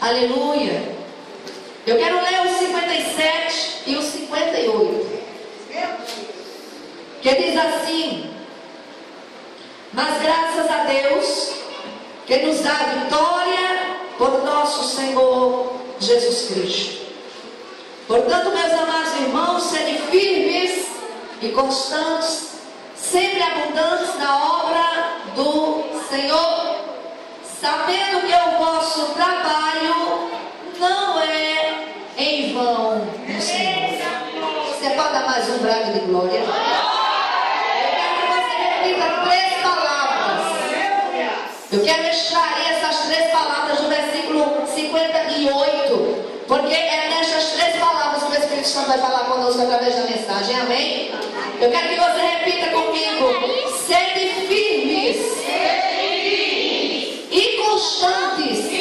Aleluia. Eu quero ler o 57 e o 58. Que diz assim: mas graças a Deus que nos dá vitória por nosso Senhor Jesus Cristo. Portanto, meus amados irmãos, sede firmes e constantes, sempre abundantes na obra do Senhor, sabendo que o vosso trabalho não é em vão no Senhor. Você pode dar mais um brado de glória? Eu quero extrair essas 3 palavras do versículo 58, porque é nestas 3 palavras que o Espírito Santo vai falar conosco através da mensagem, amém? Eu quero que você repita comigo: sede firmes e constantes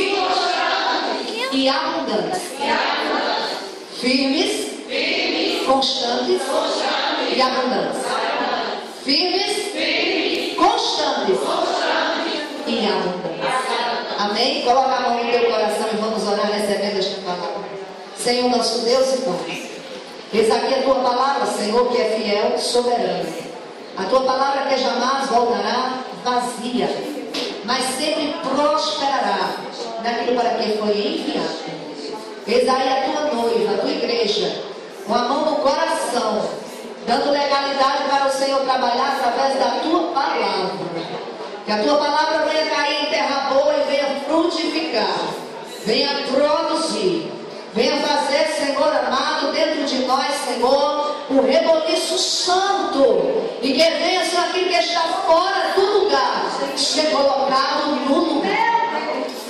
e abundantes. Firmes, constantes e abundantes. Firmes, constantes e abundância. Amém? Coloca a mão no teu coração e vamos orar recebendo esta palavra. Senhor nosso Deus e Pai, eis aqui a tua palavra, Senhor, que é fiel, soberana. A tua palavra que jamais voltará vazia, mas sempre prosperará naquilo para que foi enviado. Eis aí a tua noiva, a tua igreja, com a mão no coração, dando legalidade para o Senhor trabalhar através da tua palavra. Que a tua palavra venha cair em terra boa e venha frutificar, venha produzir, venha fazer, Senhor amado, dentro de nós, Senhor, um reboliço santo, e que venha, Senhor, aquilo que está fora do lugar ser colocado no lugar.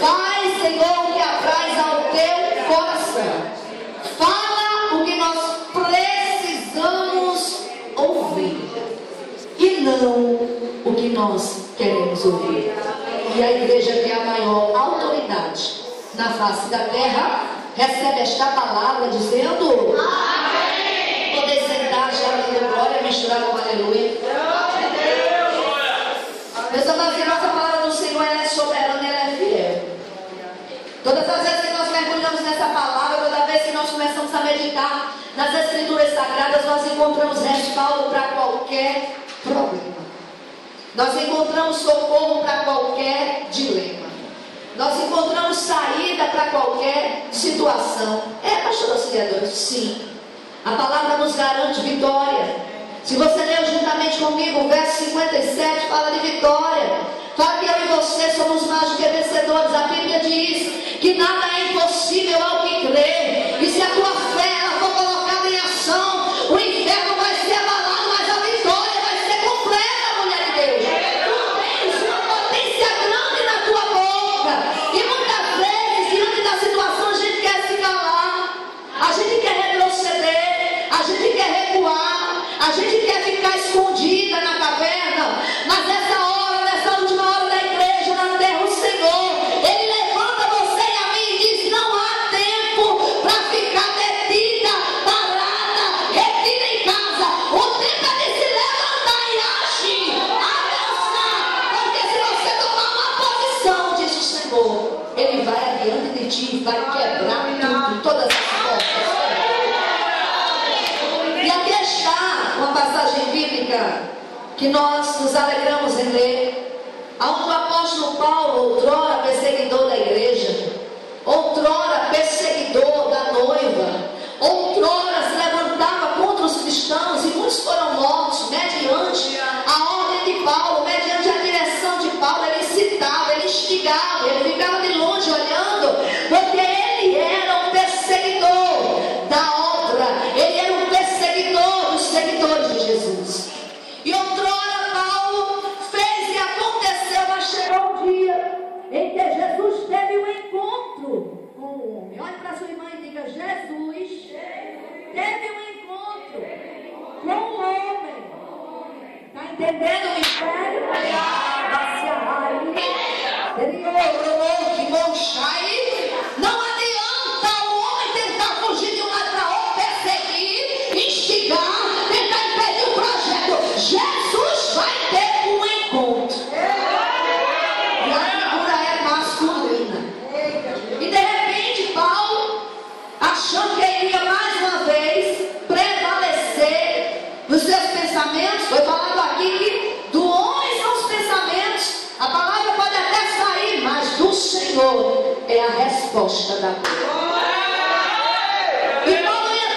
Faz, Senhor, o que apraz ao teu coração. Fala o que nós precisamos ouvir e não o que nós queremos ouvir. E a igreja, que é a maior autoridade na face da terra, recebe esta palavra dizendo amém. Poder sentar, já dando glória, misturar com aleluia. Meus amados irmãos, a palavra do Senhor, ela é soberana, ela é fiel. Todas as vezes que nós mergulhamos nessa palavra, toda vez que nós começamos a meditar nas Escrituras Sagradas, nós encontramos respaldo para qualquer problema. Nós encontramos socorro para qualquer dilema. Nós encontramos saída para qualquer situação. Pastor auxiliador? Sim. A palavra nos garante vitória. Se você leu juntamente comigo o verso 57, fala de vitória. Fala que eu e você somos mais do que vencedores. A Bíblia diz que nada é impossível ao que crê. E se a tua fé ela for colocada em ação, o inferno vai ser abalado, mas a vitória vai ser completa, mulher de Deus. Tu tens uma potência grande na tua boca. E muitas vezes, diante da situação, a gente quer se calar, a gente quer retroceder, a gente quer recuar, a gente quer ficar escondida na caverna. Mas nessa hora, nessa última hora da igreja na terra, o Senhor, Ele levanta você e a mim e diz: não há tempo para ficar detida, parada, retida em casa. O tempo é de se levantar e agir, avançar. Porque se você tomar uma posição, diz o Senhor, Ele vai adiante de ti e vai quebrar tudo, todas as portas. E aqui está uma passagem bíblica que nós nos alegramos em ler, onde o apóstolo Paulo, outrora perseguidor da igreja, outrora perseguidor da noiva, outrora se levantava contra os cristãos, e muitos foram mortos mediante a ordem de Paulo, mediante a direção de Paulo. Ele incitava, ele instigava, ele ficava de longe olhando, porque ele era um perseguidor da obra, ele era um perseguidor dos seguidores de Jesus. E outrora Paulo fez e aconteceu, mas chegou um dia em que Jesus teve um encontro com o homem. Olhe para sua irmã e diga: Jesus teve um encontro com o homem. Está entendendo o mistério? Não adianta o homem tentar fugir de um ladrão, perseguir, instigar, tentar impedir o projeto. Jesus vai ter um encontro. E a figura é masculina. E de repente resposta da dor. E Paulo ia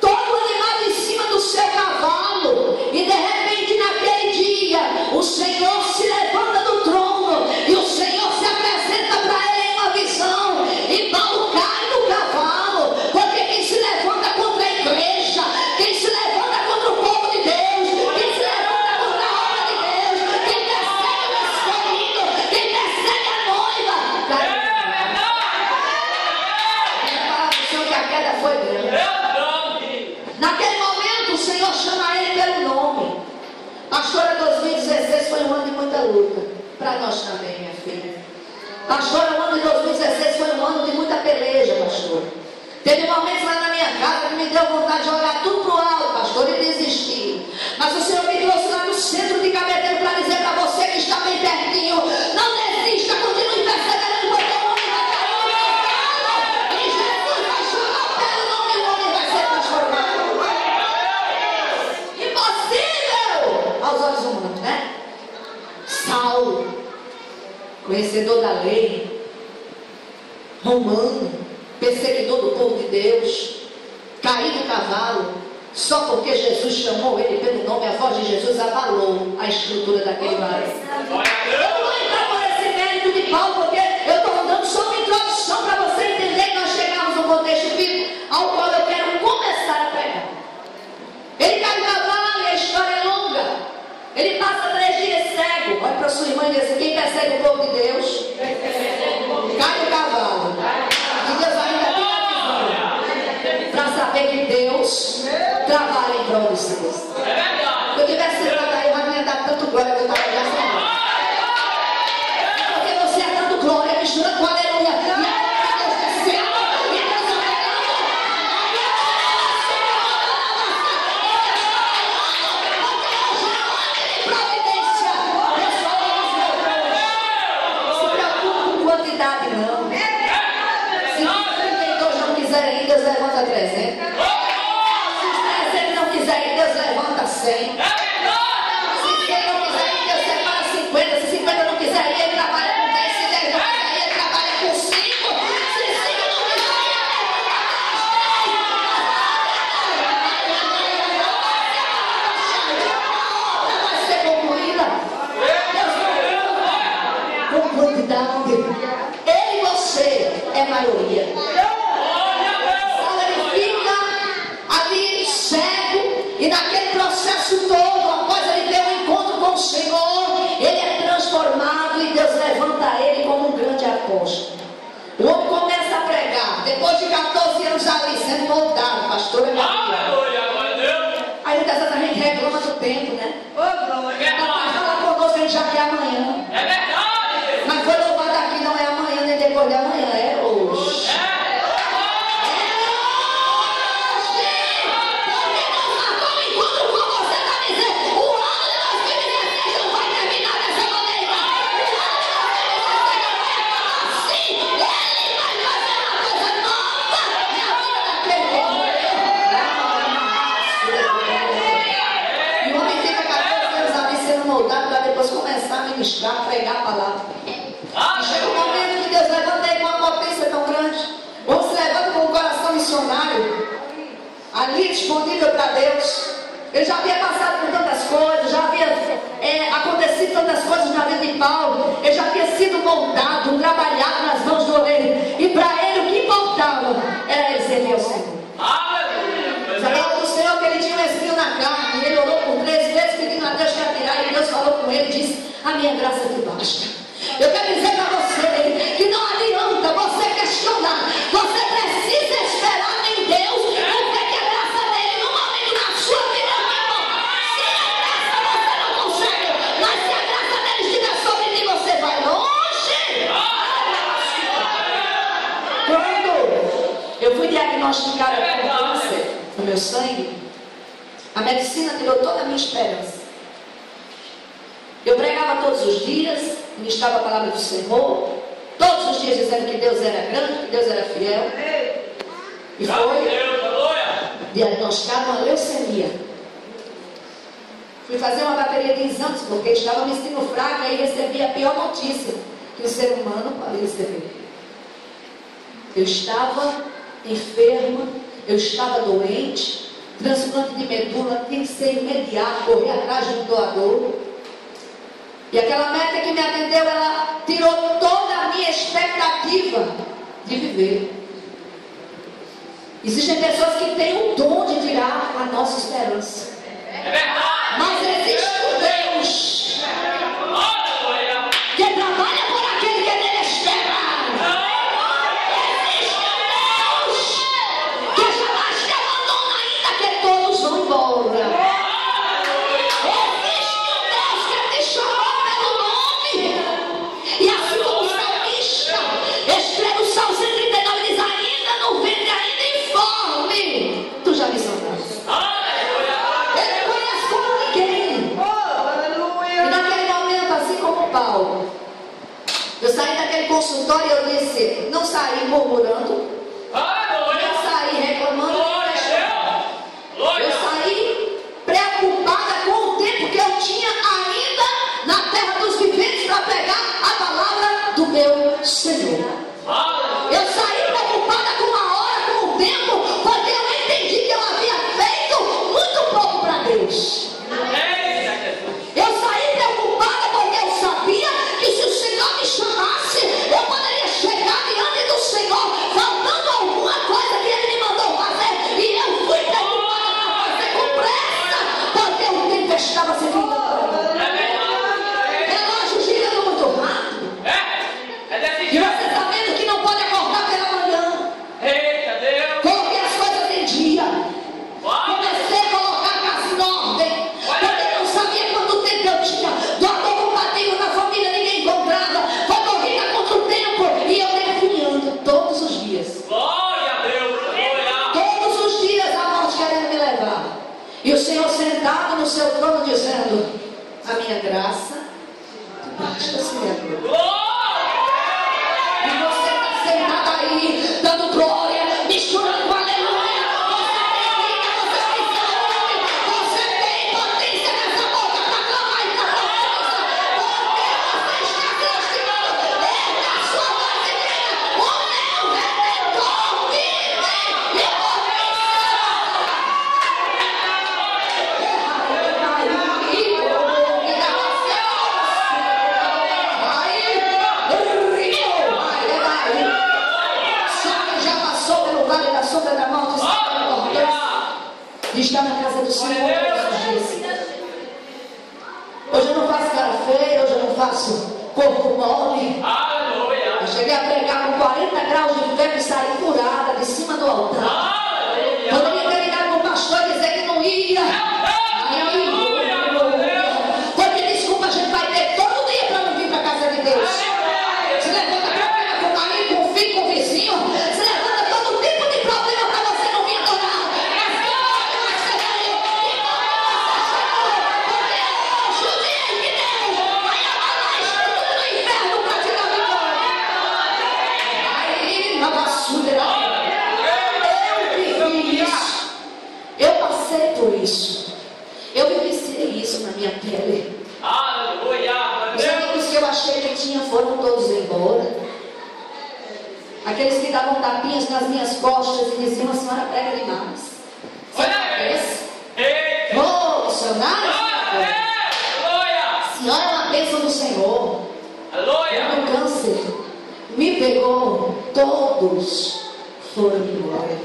todo animado em cima do seu cavalo. E de repente, naquele dia, o Senhor se levanta do trono e o Senhor se apresenta para ele em uma visão. E Paulo cai do cavalo, porque quem se levanta contra a igreja, quem se levanta contra o povo de Deus, quem se levanta contra a obra de Deus, quem persegue o escolhido, quem persegue a noiva, cai. Que a queda foi grande. Naquele momento o Senhor chama ele pelo nome. Pastora, 2016 foi um ano de muita luta. Para nós também, minha filha. Pastora, o ano de 2016 foi um ano de muita peleja, pastor. Teve momentos lá na minha casa que me deu vontade de jogar tudo pro alto, pastor, e desistir. Mas o Senhor me trouxe lá no centro de Cabedeiro para dizer para você que está bem pertinho: não desista, continue perseverando, porque o homem vai cair. E Jesus vai chamar pelo nome, o homem vai ser transformado. Impossível aos olhos humanos, né? Saulo, conhecedor da lei, romano, perseguidor do povo de Deus, caiu do cavalo, só porque Jesus chamou ele pelo nome. A voz de Jesus abalou a estrutura daquele varão. Eu não vou entrar por esse mérito de Paulo, porque eu estou dando só uma introdução para você entender que nós chegamos no contexto bíblico ao qual eu quero começar a pregar. Ele cai do cavalo e a história é longa. Ele passa 3 dias cego. Olha para sua irmã e diz assim: quem persegue o povo de Deus cai do cavalo. E Deus ainda tem a visão para saber que Deus trabalha em prol dos seus. Se eu tivesse sentado aí, eu não ia dar tanto glória que eu estava gastando. Porque você é tanto glória, mistura com aleluia. E a glória de Deus descendo. E Deus providência. Se preocupa com quantidade, não. Se os 32 não quiserem ir, Deus levanta 300. Se os 300 não quiserem ir, Deus levanta 100. Se 100 não quiser ir, Deus separa 50. Se 50 não quiser ir, ele trabalha com 10. Se 10 não quiser ir, ele trabalha com 5. Se 5 não quiser ir, vai ser concluída. Com quantidade. Ele e você é maioria. Ele fica ali cego, e naquele processo todo, após ele ter um encontro com o Senhor, ele é transformado e Deus levanta ele como um grande apóstolo. O homem começa a pregar, depois de 14 anos ali sendo moldado, pastor, aí muitas vezes a gente reclama do tempo, né? Papai fala conosco, a gente já quer amanhã. Mas foi louvado aqui, não é amanhã nem depois de amanhã, é hoje. Ministrar, pregar a palavra. Chega um momento que Deus levanta ele com uma potência tão grande. Ou se levanta com um coração missionário, ali disponível para Deus. Ele já havia passado por tantas coisas, já havia acontecido tantas coisas na vida de Paulo. Ele já havia sido moldado, um trabalhado nas mãos do oleiro. E para ele o que importava era ele servir ao Senhor. Sabia do Senhor que ele tinha um espinho na carne. Ele orou por 3 vezes pedindo a Deus que tirar. E Deus falou com ele e disse: a minha graça te basta. Eu quero dizer para você que não adianta você questionar. Você precisa esperar em Deus, porque que a graça dele no momento na sua vida vai embora. Se a graça você não consegue, mas se a graça dele estiver sobre ti, você vai longe. Quando eu fui diagnosticada com câncer no meu sangue, a medicina tirou toda a minha esperança. Eu pregava todos os dias, ministrava a palavra do Senhor, todos os dias dizendo que Deus era grande, que Deus era fiel. E foi diagnosticada uma leucemia. Fui fazer uma bateria de exames, porque estava me sentindo fraca e recebi a pior notícia que o ser humano pode receber. Eu estava enferma, eu estava doente, transplante de medula tinha que ser imediato, correr atrás de um doador. E aquela médica que me atendeu, ela tirou toda a minha expectativa de viver. Existem pessoas que têm o dom de tirar a nossa esperança. É verdade. Mas existe um Deus que trabalha por aquele que nele espera. Existe um Deus que jamais te abandona, ainda que todos vão embora. Existe um Deus que te chamou pelo nome. E assim como o salmista escreve o Salmo 139, diz: ainda no ventre, ainda informe. Tu já me salvaste. Ele conhece como ninguém. E naquele momento, assim como Paulo, eu saí daquele consultório e eu disse: não saí murmurando, não saí reclamando, eu saí preocupada com o tempo que eu tinha ainda na terra dos viventes para pegar a palavra do meu Senhor. Eu saí preocupada com a hora, com o tempo, porque eu entendi que eu havia feito muito pouco para Deus. Eu saí preocupada porque eu sabia que se o Senhor me chamasse, eu poderia chegar diante do Senhor faltando alguma coisa que Ele me mandou fazer. E eu fui preocupada para fazer com pressa, porque o tempo estava se findando. Relógio girando muito rápido. E você sabendo que não pode acordar pela manhã. Coloquei as coisas em dia. Comecei a colocar a casa em ordem. Porque não sabia quanto tempo eu tinha. Doador compatível na família, ninguém encontrava. Foi corrida contra o tempo. E eu definhando todos os dias. Todos os dias a morte querendo me levar. E o Senhor sentado no seu trono dizendo: a minha graça basta, Senhor. E você está sentado aí, dando glória, misturando aleluia. Você tem vida, você tem saúde, você tem potência nessa boca para clamar e para profetizar. Porque você está acreditando. Erga a sua voz e diga: o meu Redentor vive e de estar na casa do Senhor todos os dias. Hoje eu não faço cara feia, hoje eu não faço corpo mole. Eu cheguei a pregar com 40 graus de febre e saí curada de cima do altar. Poderia ter ligado para o pastor e dizer que não ia. Porque desculpa, a gente vai ter todo dia para não vir para a casa de Deus. Se levanta problema com o marido, com o filho, com o vizinho. Se levanta todo tipo de problema para você não vir adorar. Eu passei por isso. Eu vivenciei isso na minha pele. Os amigos que eu achei que tinha foram todos embora. Aqueles que davam tapinhas nas minhas costas e diziam: a senhora prega demais. Oh, missionário, a senhora é uma bênção do Senhor. Quando o câncer me pegou, todos foram embora.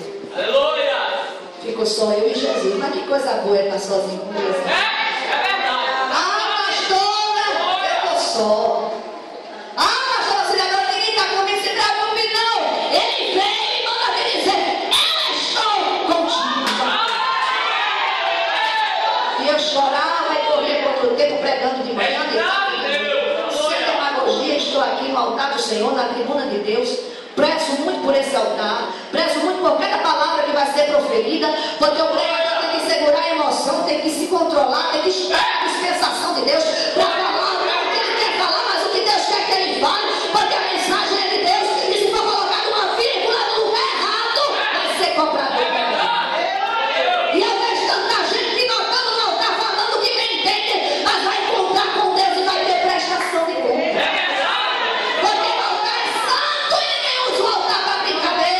Ficou só eu e Jesus. Mas que coisa boa é estar sozinho com Deus. Ah, pastora, eu estou só. Ah, pastora, você agora ninguém está comigo, se preocupe não. Ele veio e manda me dizer: eu estou contigo. E eu chorava e corria contra o tempo, pregando de manhã, de tarde. Sem demagogia, estou aqui no altar do Senhor, na tribuna de Deus. Prezo muito por esse altar, prezo muito por cada palavra que vai ser proferida, porque o pregador tem que segurar a emoção, tem que se controlar, tem que esperar a dispensação de Deus para falar não o que ele quer falar, mas o que Deus quer que ele fale, porque a mensagem é de Deus, e se for colocado uma vírgula no lugar errado, vai ser cobrado. E eu vejo tanta gente que não está no altar falando que nem entende, mas vai encontrar com Deus e vai ter prestação de conta. Porque o altar é santo e ninguém usa o altar para brincadeira.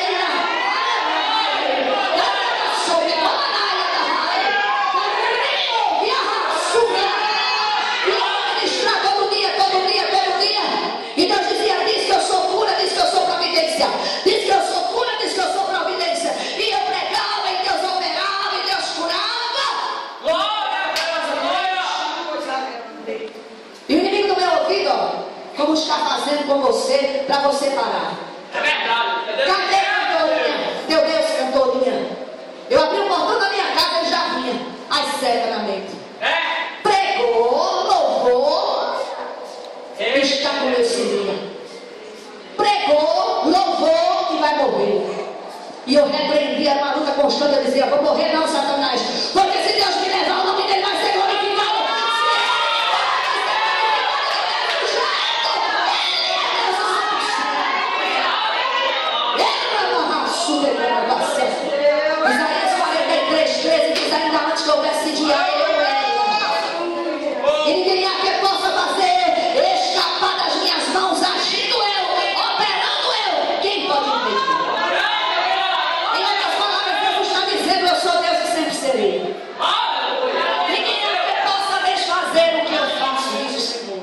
com você para você parar. É verdade. Cadê a cantorinha? Meu Deus, cantorinha. Eu abri o portão da minha casa e já vinha as setas na mente. Pregou, louvou, escapulou esse dia. Pregou, louvou e vai morrer. E eu repreendia uma luta constante. Eu dizia: vou morrer não, Satanás, porque se Deus me levar, o nome dele vai ser glorificado. Isaías 43:13 diz: ainda antes que houvesse dia, eu era. E ninguém há que possa fazer escapar das minhas mãos, agindo eu, operando eu. Quem pode impedir? Em outras palavras, Deus está dizendo: eu sou Deus e sempre serei. Ninguém há que possa desfazer o que eu faço, diz o Senhor.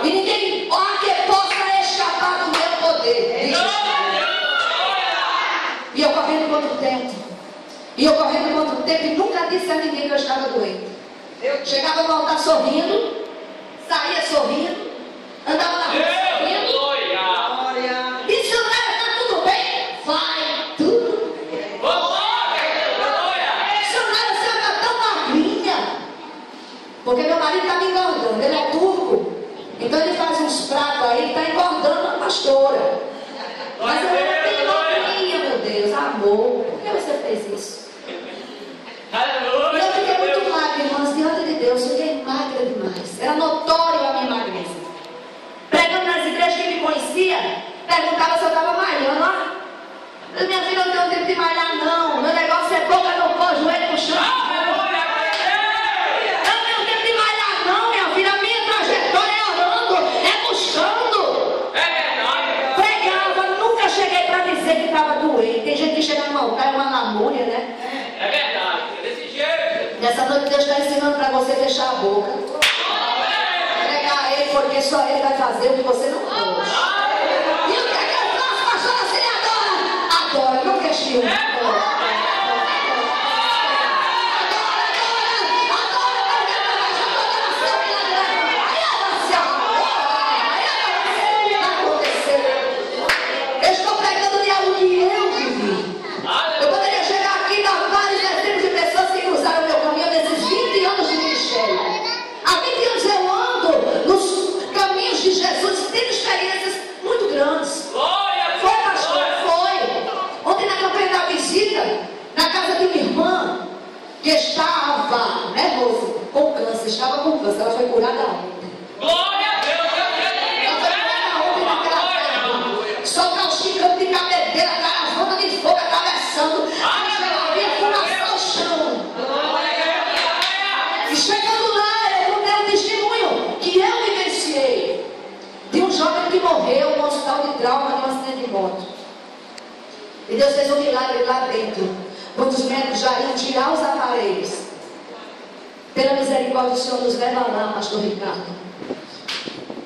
E ninguém há que possa escapar do meu poder, diz o Senhor. E eu correndo quanto tempo? E eu correndo quanto tempo? E nunca disse a ninguém que eu estava doente. Eu chegava no altar sorrindo, saía sorrindo, andava na rua sorrindo. E se está tudo bem? Vai, tudo bem. Senhora, você está tão magrinha. Porque meu marido está me engordando, ele é turco. Então ele faz uns pratos aí, ele está engordando a pastora. Mas eu não tenho magrinha, meu Deus, amor. Por que você fez isso? Eu fiquei muito magra, irmãs, diante de Deus, fiquei magra demais. Era notório a minha magreza. Pregando nas igrejas, quem me conhecia perguntava se eu estava malhando. Minha filha, não tenho tempo de malhar, não. Meu negócio é boca no pó, joelho no chão. Eu não tenho tempo de malhar, não, minha filha. A minha trajetória é orando, é buscando. Pregava, nunca cheguei para dizer que estava doente. Tem gente que chega no altar, é uma lamúria, né? É verdade, é desse jeito. Nessa noite Deus está ensinando para você fechar a boca. Pregar a Ele, porque só Ele vai fazer o que você não pode. E o que é que eu faço, pastora Cília? Adora, não questiona. Eu estou pregando de algo que eu vivi. Eu poderia chegar aqui e dar vários exemplos de pessoas que cruzaram o meu caminho nesses 20 anos de ministério. Há 20 anos eu ando nos caminhos de Jesus, tendo experiências muito grandes. Foi, pastor? Foi. Ontem na campanha da visita, na casa de uma irmã que estava, né, moça, com câncer, estava com câncer, ela foi curada ontem. Glória a Deus. Ela foi curada ontem naquela terra. Só calcicando de cabedeira, caravana de fogo atravessando. Havia furação ao chão. E chegando lá, eu contei um testemunho que eu vivenciei de um jovem que morreu no hospital de trauma de um acidente de moto. E Deus fez um milagre lá dentro, quando os médicos já iam tirar os aparelhos. Pela misericórdia, o Senhor nos leva lá, pastor Ricardo.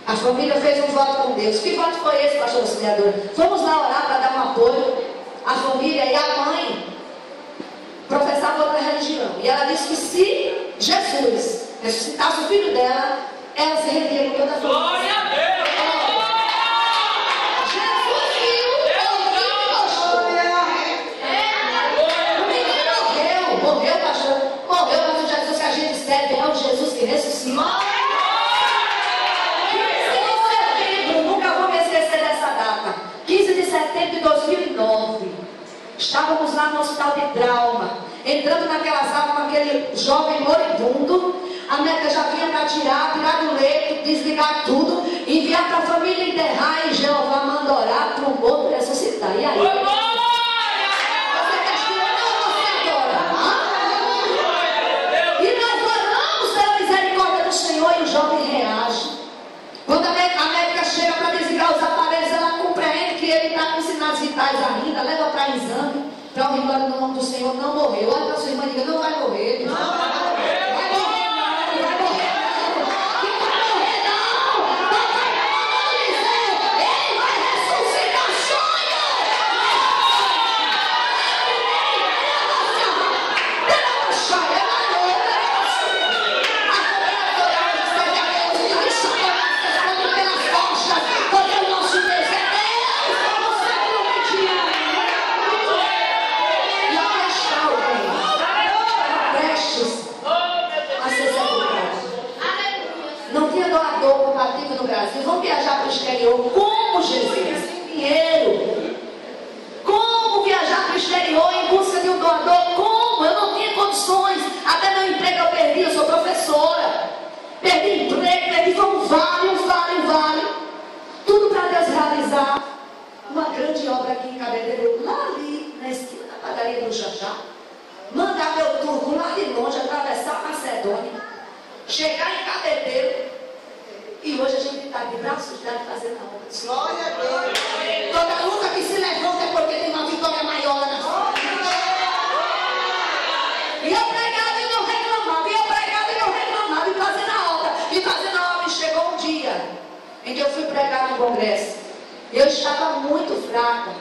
A família fez um voto com Deus. Que voto foi esse, pastor auxiliadora? Fomos lá orar para dar um apoio à família, e a mãe professava outra religião. E ela disse que se Jesus ressuscitasse o filho dela, ela se rendia com toda a família. Glória a Deus. Jesus viu, ouviu e gostou. O menino morreu, pastor. Morreu, mas o Jesus que a gente serve é o Jesus que ressuscita. Nunca vou me esquecer dessa data. 15 de setembro de 2009. Estávamos lá no hospital de trauma, entrando naquela sala com aquele jovem moribundo. A médica já vinha para tirar do leito, desligar tudo, enviar para a família enterrar, e Jeová manda orar para o morto ressuscitar. E aí? Você questiona ou você adora? E nós oramos pela misericórdia do Senhor, e o jovem reage. Quando a médica chega para desligar os aparelhos, ela compreende que ele está com sinais vitais ainda, leva para exame, para o glória no nome do Senhor, não morreu. Olha para a sua irmã e diga: não vai morrer. Não vai morrer. Vai morrer, não. Vai morrer, não. Não vai morrer, não. Não vai dizer. Ele vai ressuscitar sonho. Porque povo lá de longe atravessar a Macedônia, chegar em Cabedeiro, e hoje a gente está de braços dados fazendo a obra. Glória a Deus. Toda luta que se levanta é porque tem uma vitória maior lá na frente. E eu pregava e não reclamava, e eu pregava e não reclamava, e fazendo a obra, e fazendo a obra. E chegou um dia em que eu fui pregar no congresso. Eu estava muito fraca,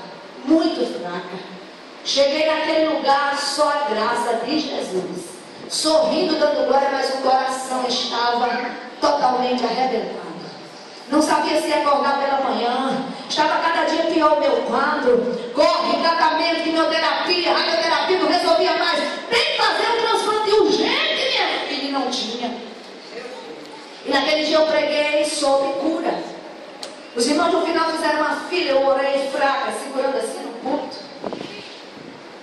muito fraca. Cheguei naquele lugar só a graça de Jesus, sorrindo, dando glória, mas o coração estava totalmente arrebentado. Não sabia se acordar pela manhã. Estava cada dia pior o meu quadro. Corre, tratamento, quimioterapia, radioterapia, não resolvia mais. Tem que fazer um transplante urgente, minha filha, e não tinha. E naquele dia eu preguei sobre cura. Os irmãos no final fizeram uma fila, eu orei fraca, segurando assim no púlpito,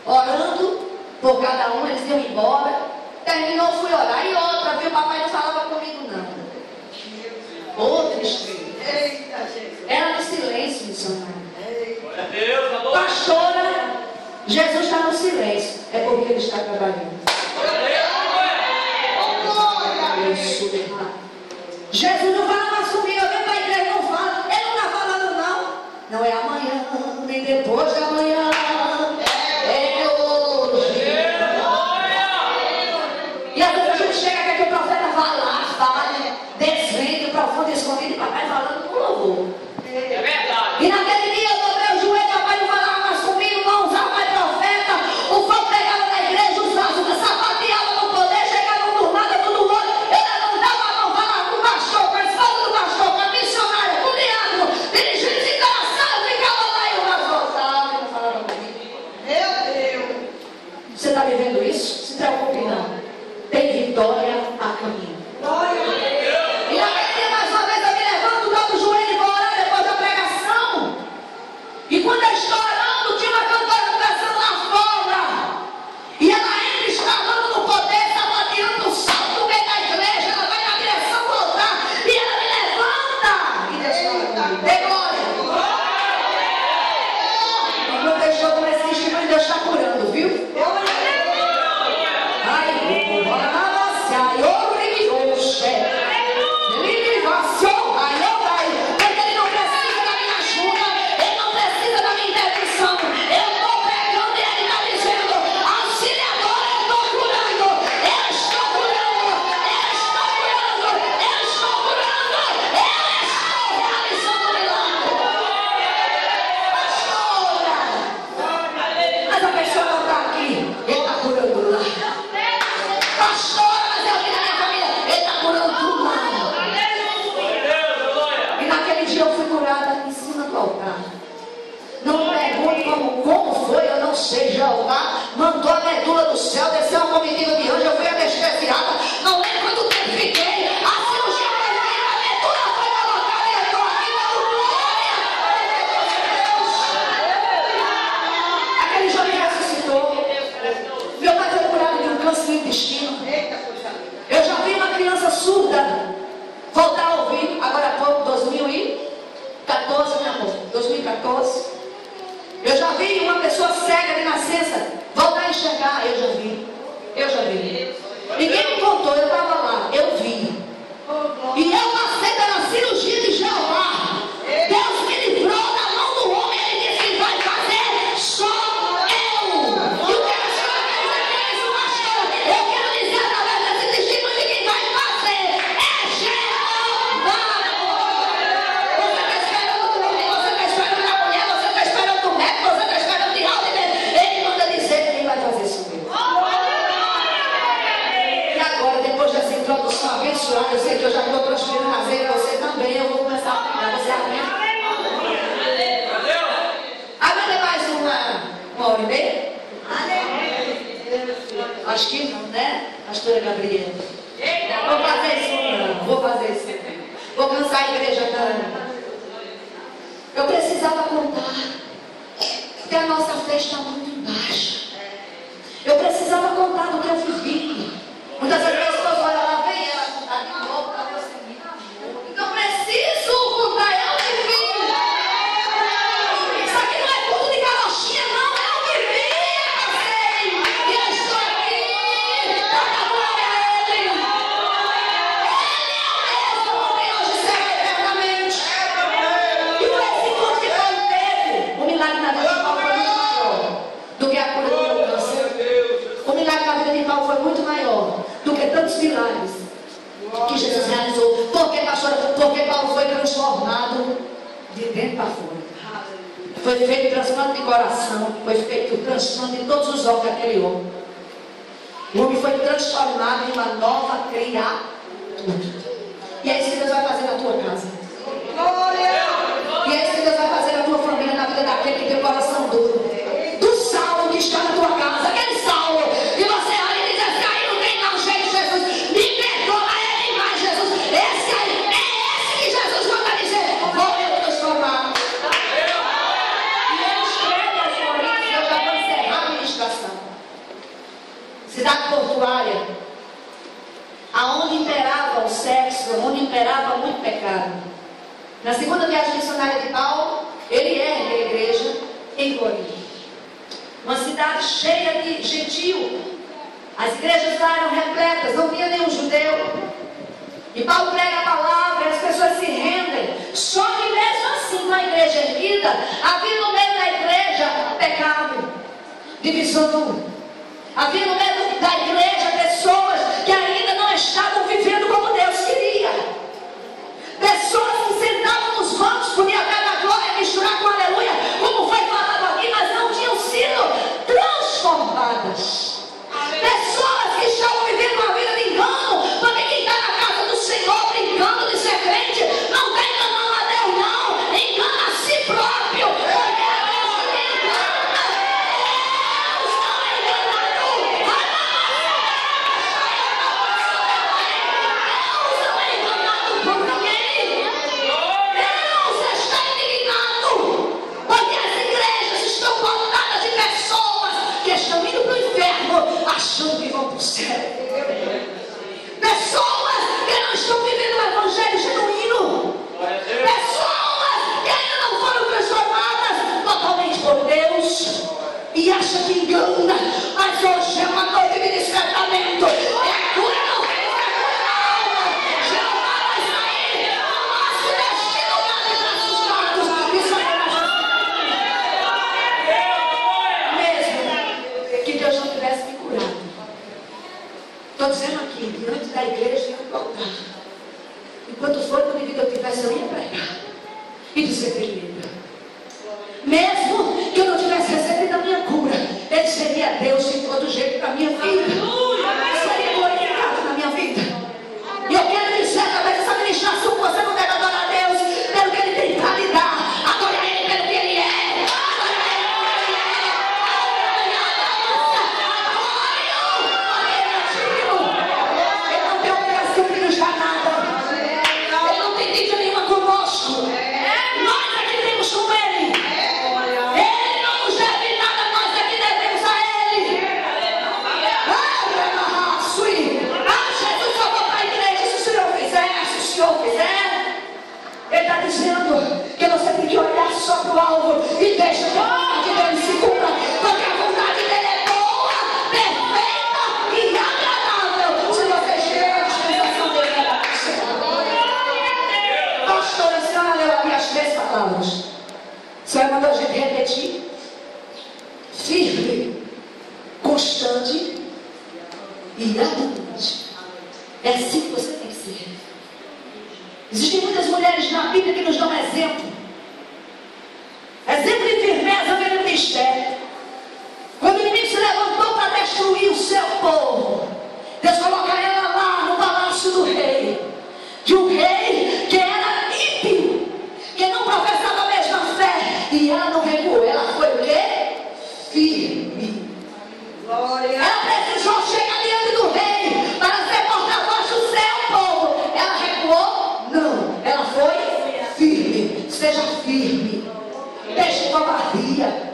orando por cada um, eles iam embora. Terminou, fui orar. E outra, viu? Papai não falava comigo, não. Outra tristeza. Era no silêncio, missionário. Pastora, Jesus está no silêncio. É porque Ele está trabalhando. Jesus não fala mais comigo. Eu venho para a igreja, não fala. Ele não está falando, não. Não é amanhã, nem depois de amanhã. É hoje. E às vezes a gente chega aqui que o profeta fala, desvende o profundo escondido, e papai falando com louvor. É verdade. E naquele dia eu dobrei o joelho, papai não falava mais comigo, não usava mais profeta. O fogo pegava na igreja, os vasos sapateavam no poder, chegavam do nada, tudo louco. Eu levantava a mão, falava com o pastor, com a esposa do pastor, com a missionária, com o diácono, dirigente de coração, eu ficava lá e o vaso voltava e não falava comigo. Meu Deus! Você está vivendo isso? Se preocupe não. Tem vitória a caminho. Glória a Deus. E naquele dia, mais uma vez, eu me levanto, dobro o joelho e vou orar depois da pregação. E quando eu estou orando, tinha uma cantora conversando lá fora. E ela entra escalando no poder, saboteando o salto no meio da igreja. Ela vai na direção do altar e ela me levanta. E deixa dê glória. E não deixou com esse testemunho, Deus está curando, viu? Jeová mandou a medula do céu, desceu uma comitiva de anjo, eu fui anestesiada, não lembro quanto tempo fiquei, a cirurgia foi feita, a medula foi colocada e eu estou aqui dando glória. Aquele jovem ressuscitou. Meu pai foi curado de um câncer no intestino. Eu já vi uma criança surda voltar a ouvir, agora há pouco, 2014, meu amor, 2014. Eu já vi uma pessoa cega de nascença voltar a enxergar. Eu já vi. Ninguém me contou, eu estava lá. Eu vi. E eu passei pela cirurgia de Jeová. Deus me livrou da mão do homem. Ele disse que vai fazer só eu. E o que a senhora quer dizer com isso, pastor? Eu quero dizer através desse testemunho de quem vai fazer é Jeová. Você está esperando o homem, você está esperando a mulher, você está esperando o médico, você está esperando de alto. Ele manda dizer que ele vai fazer isso mesmo. E agora, depois dessa introdução abençoada, eu sei que eu já estou transferindo na veia, você também, eu vou começar a pregar, você aguenta? Aguenta mais uma hora e meia? Acho que não, né, pastora Gabriela? Vou fazer isso não, vou fazer isso não. Vou cansar a igreja não. Eu precisava contar, porque a nossa fé está muito embaixo. Eu precisava contar do que eu vivi. Muitas vezes as pessoas olham lá, vem ela contar de novo para eu seguir. Então preciso contar, eu vivi. Isso aqui não é culto de carochinha, não, eu vivi, eu sei. E eu estou aqui. milagres que Jesus realizou. Por que, pastora? Porque Paulo foi transformado de dentro para fora. Foi feito transplante de coração, foi feito transplante de todos os órgãos daquele homem. O homem foi transformado em uma nova criatura. E é isso que Deus vai fazer na tua casa. E é isso que Deus vai fazer na tua família, na vida daquele que tem o coração duro. Do Saulo que está na tua casa, aquele Saulo, e você olha e diz assim: aí não tem não jeito, Jesus, me perdoa, é demais, Jesus. Esse aí, é esse que Jesus manda dizer: vou eu transformar. E ele escreve as Coríntios, eu já vou encerrar a ministração. Cidade portuária, aonde imperava o sexo, onde imperava muito pecado. Na segunda viagem missionária de Paulo, ele ergue a igreja em Corinto, uma cidade cheia de gentil. As igrejas lá eram repletas, não tinha nenhum judeu. E Paulo prega a palavra, as pessoas se rendem. Só que mesmo assim, na igreja erguida, havia no meio da igreja pecado, divisão. Havia no meio da igreja pessoas que ainda não estavam vivendo como Deus queria. Pessoas que sentavam nos bancos, podiam dar na glória, misturar com aleluia, como foi falado aqui, mas não tinham sido transformadas. Pessoas que estavam vivendo uma vida de engano, porque quem está na casa do Senhor brincando de ser crente, não está enganando a Deus, não, engana a si próprio. Porque é Deus que engana. Deus não é enganado. Deus não é enganado por ninguém. Deus está indignado, porque as igrejas estão lotadas de pessoas que estão indo para o inferno achando que vão para o céu. Pessoas que não estão vivendo o evangelho genuíno. Pessoas que ainda não foram transformadas totalmente por Deus e acham que engana. Mas hoje é uma noite de despertamento. É a cura, não vem a cura da alma. Jeová vai sair do nosso destino de braços dados e sairá mesmo que Deus não tivesse me curado. Estou dizendo aqui, diante da igreja, diante do altar, enquanto for na minha vida eu tivesse, eu ia pregar e dizer que ele lembra. Mesmo que eu não tivesse recebido a minha cura, ele seria Deus de todo jeito para a minha vida. Seria glorificado na minha vida. E eu quero dizer, através dessa ministração, você não deve adorar a Deus pelo que ele tem para lhe dar. Adorar ele pelo que ele é. Adorar ele pelo que ele é. Ele não tem obrigação de nos dar nada. Ele não tem dívida nenhuma conosco. Nós é que temos com ele. Ele não nos deve nada, nós é que devemos a ele. Jesus falou para a igreja: se o Senhor fizer, se o Senhor fizer. Ele está dizendo que você tem que olhar só para o alvo e deixa que a vontade dele se cumpra, porque a vontade dele é boa, perfeita e agradável. Se você estiver na dispensação dele, vai dar certo. Pastora, a senhora leu aqui as 3 palavras. A senhora mandou a gente repetir: firme, constante e abundante. É assim que você tem que ser. Existem muitas mulheres na Bíblia que nos dão exemplo. Exemplo de firmeza vendo de Esther. Quando o inimigo se levantou para destruir o seu povo, Deus coloca ela lá no palácio do rei. De um rei que era ímpio, que não professava a mesma fé. E ela não recuou, ela foi o quê? Firme. Ela precisou chegar diante do rei para ser porta-voz do seu povo. Ela recuou? Não. Ela foi firme. Seja firme. Deixe covardia.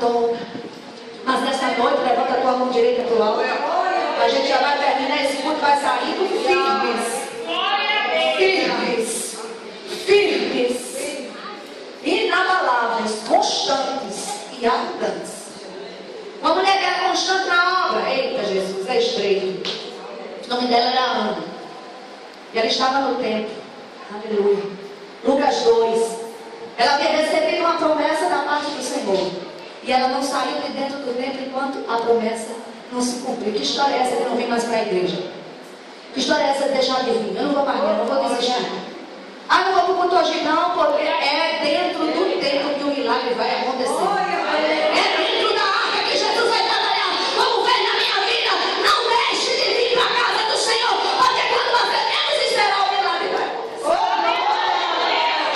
toma. Mas nessa noite, levanta a tua mão direita para o alto. A gente já vai terminar esse culto, vai saindo firmes. Firmes. Inabaláveis, constantes e abundantes. Uma mulher que era constante na obra. Eita, Jesus, é estreito. O nome dela era Ana. E ela estava no templo. Aleluia. Lucas 2. Ela havia recebido uma promessa da parte do Senhor. E ela não saiu de dentro do templo enquanto a promessa não se cumpriu. Que história é essa de não vir mais para a igreja? Que história é essa de deixar de vir? Eu não vou mais, eu não vou desistir. Ah, não vou para o culto hoje não, porque é dentro do templo que o milagre vai acontecer. É dentro da arca que Jesus vai trabalhar. Como fez na minha vida, não deixe de vir para a casa do Senhor, porque quando você menos esperar, o milagre vai acontecer.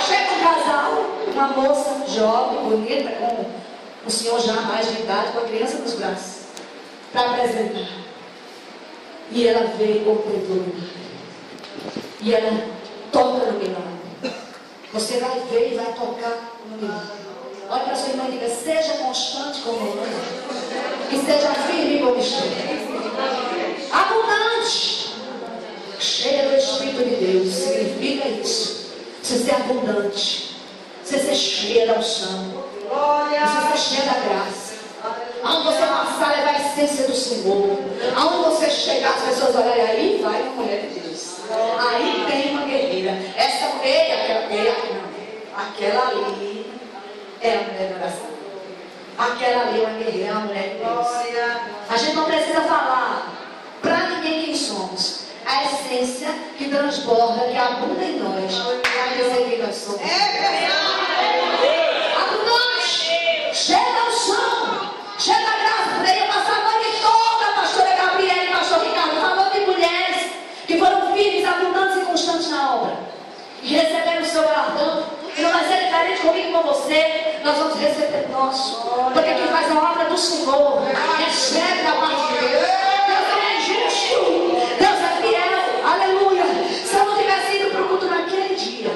Chega um casal, uma moça jovem, bonita, com o senhor já mais de idade, com a criança nos braços, para apresentar. E ela veio e completou o milagre. E ela toca no milagre. Você vai ver e vai tocar no milagre. Olha para sua irmã e diga: seja constante como eu, e seja firme como estou. Abundante, cheia do Espírito de Deus, significa isso. Você ser abundante, você ser cheia da unção, você ser cheia da graça. Aonde você passar, levar a essência do Senhor. Aonde você chegar, as pessoas olharem, aí vai uma mulher de Deus. Aí tem uma guerreira. Essa mulher, aquela ali é a mulher da oração. Aquela ali é uma guerreira, é uma mulher de Deus. A gente não precisa falar para ninguém quem somos. A essência que transborda, que abunda em nós, vai dizer quem nós somos. Abundante, cheia da unção, cheia da graça. Poderia passar a noite toda, a pastora Gabriela e pastor Ricardo, falando de mulheres que foram firmes, abundantes e constantes na obra, e receberam o seu galardão. E não vai ser diferente comigo e com você. Nós vamos receber o nosso, porque quem faz a obra do Senhor recebe a parte de Deus. Deus é justo, Deus é fiel, aleluia. Se eu não tivesse ido para o culto naquele dia,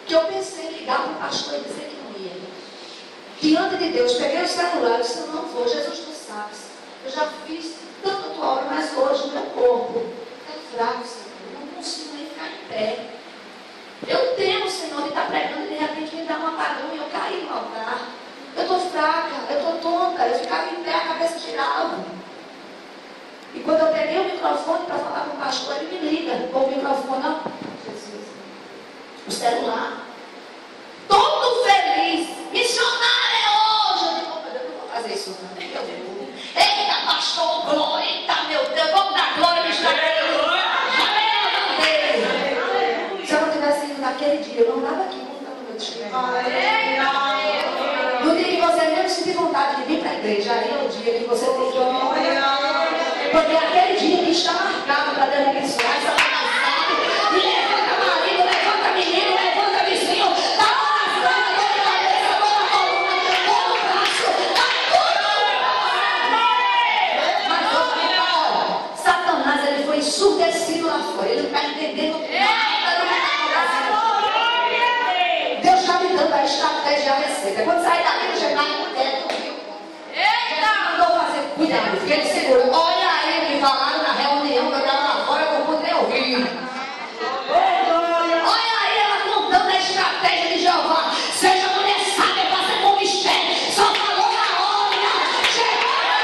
que eu pensei em ligar para o pastor e dizer que não ia, diante de Deus, peguei o celular e disse: eu não vou, Jesus, tu sabes, eu já fiz tanta tua obra, mas hoje o meu corpo está fraco, Senhor, eu não consigo nem ficar em pé. Eu temo, Senhor, de estar pregando e de repente me dar um apagão e eu cair no altar. Eu estou fraca, eu estou tonta, eu ficava em pé, a cabeça girava. E quando eu peguei o microfone para falar com o pastor, ele me liga com o microfone, não, Jesus, o celular, todo feliz, missionário é hoje. Eu digo: eu não vou fazer isso não, eu vou. Eita, pastor, glória, eita, meu Deus, vamos dar glória, missionário. Se eu não tivesse ido naquele dia, eu não estava aqui contando meu testemunho. No dia que você mesmo sentir vontade de vir para a igreja, aí é o dia que você tem que ir. Porque aquele dia que está marcado para Deus abençoar, essa balançada, e levanta marido, levanta menino, levanta vizinho, dá uma frase, dá na cabeça, dá na coluna, dá no braço, dá tudo. Mas olha, Satanás, ele foi ensurdecido lá fora, ele não está entendendo nada. Deus está me dando a estratégia, a receita. Quando sair daqui, chegar no teto, viu? Mandou fazer, cuidado, fiquei seguro. Olha aí que falaram na reunião que eu estava lá fora, eu não pude nem ouvir. Olha aí ela contando a estratégia de Jeová. Seja mulher sábia, faça como mistério. Só falou na hora. Chegou na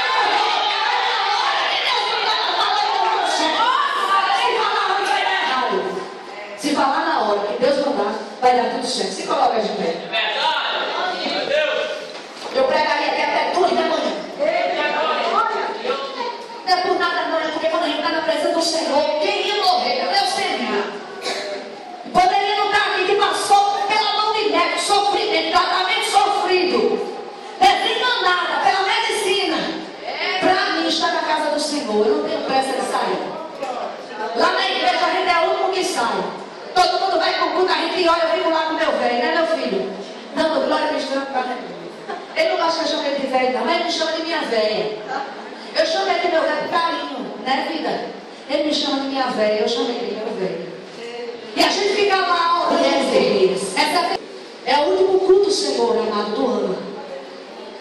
hora que Deus não falou com você. Se falar onde vai dar errado. Se falar na hora que Deus mandar, vai dar tudo certo. Se coloca de pé. É verdade, meu Deus. Eu pregaria até 2 da manhã. Não é por nada não, é porque quando a gente está na presença do Senhor, quem ia morrer? Eu seria. Poderia não estar aqui que passou pela mão de médico, sofrimento, tratamento sofrido, desenganada pela medicina. Para mim, estar na casa do Senhor, eu não tenho pressa de sair. Lá na igreja, a gente é o único que sai. Todo mundo vai com o culto, a gente olha, eu fico lá com meu velho, né, meu filho? Dando glória, me chama para ele. Não gosta que eu chame ele de velho, não, ele me chama de minha velha. Eu chamo ele de meu velho carinho, né, vida? Ele me chama de minha velha, eu chamo ele de meu velho. E a gente fica lá, ó, essa é o último culto, Senhor, amado, do ano.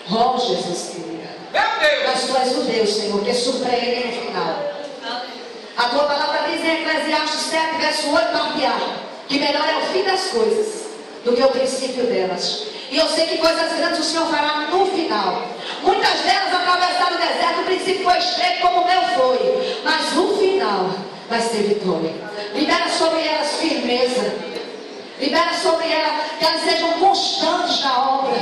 Oh, Jesus querido. Mas tu és o Deus, Senhor, que surpreende no final. A tua palavra diz em Eclesiastes 7, verso 8, parte A, que melhor é o fim das coisas do que o princípio delas. E eu sei que coisas grandes o Senhor fará no final. Muitas delas atravessaram o deserto, o princípio foi estreito como o meu foi, mas no final vai ser vitória. Libera sobre elas firmeza. Libera sobre elas que elas sejam constantes na obra,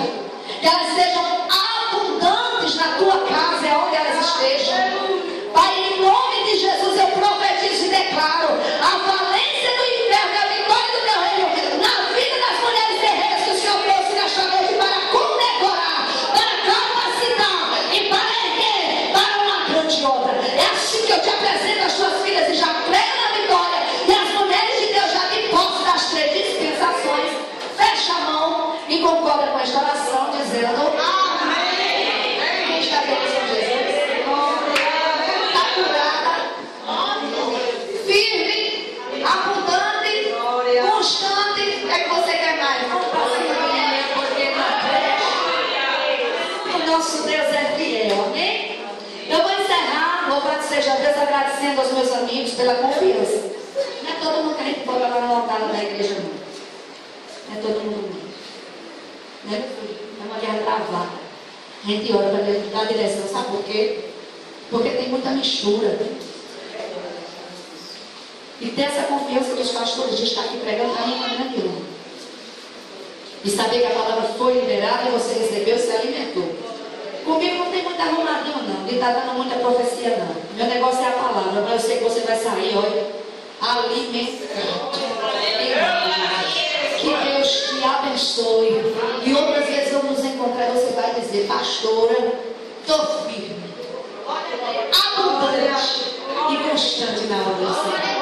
que elas sejam abundantes na tua casa, é onde elas estejam. Pai, em nome de Jesus eu profetizo e declaro a valência do inferno e a vitória do teu reino na vida das mulheres guerreiras que o Senhor trouxe nesta noite para condecorar, para capacitar e para erguer para uma grande obra. É assim que eu te apresento as tuas filhas e já creio na vitória. E as mulheres de Deus já me posse das 3 dispensações. Fecha a mão e concorda com esta oração dizendo amém. Quem está feliz com Jesus? Firme, abundante, constante. O que é que você quer mais? Vamos para cima, porque na fé o nosso Deus é fiel, amém? Eu vou encerrar, louvado seja Deus, agradecendo aos meus amigos pela confiança. Não é todo mundo que a gente bota lá no altar da igreja, não é todo mundo, não é, meu filho? É uma guerra travada. A gente ora para dar direção, sabe por quê? Porque tem muita mistura. E ter essa confiança dos pastores de estar aqui pregando para mim não é grande honra. E saber que a palavra foi liberada e você recebeu, se alimentou. Comigo não tem muito arrumadinho não, de estar dando muita profecia não. Meu negócio é a palavra, mas eu sei que você vai sair, olha, alimentado. Que Deus te abençoe. E outras vezes eu nos encontrar, você vai dizer, pastora, estou firme, abundante e constante na obra do Senhor.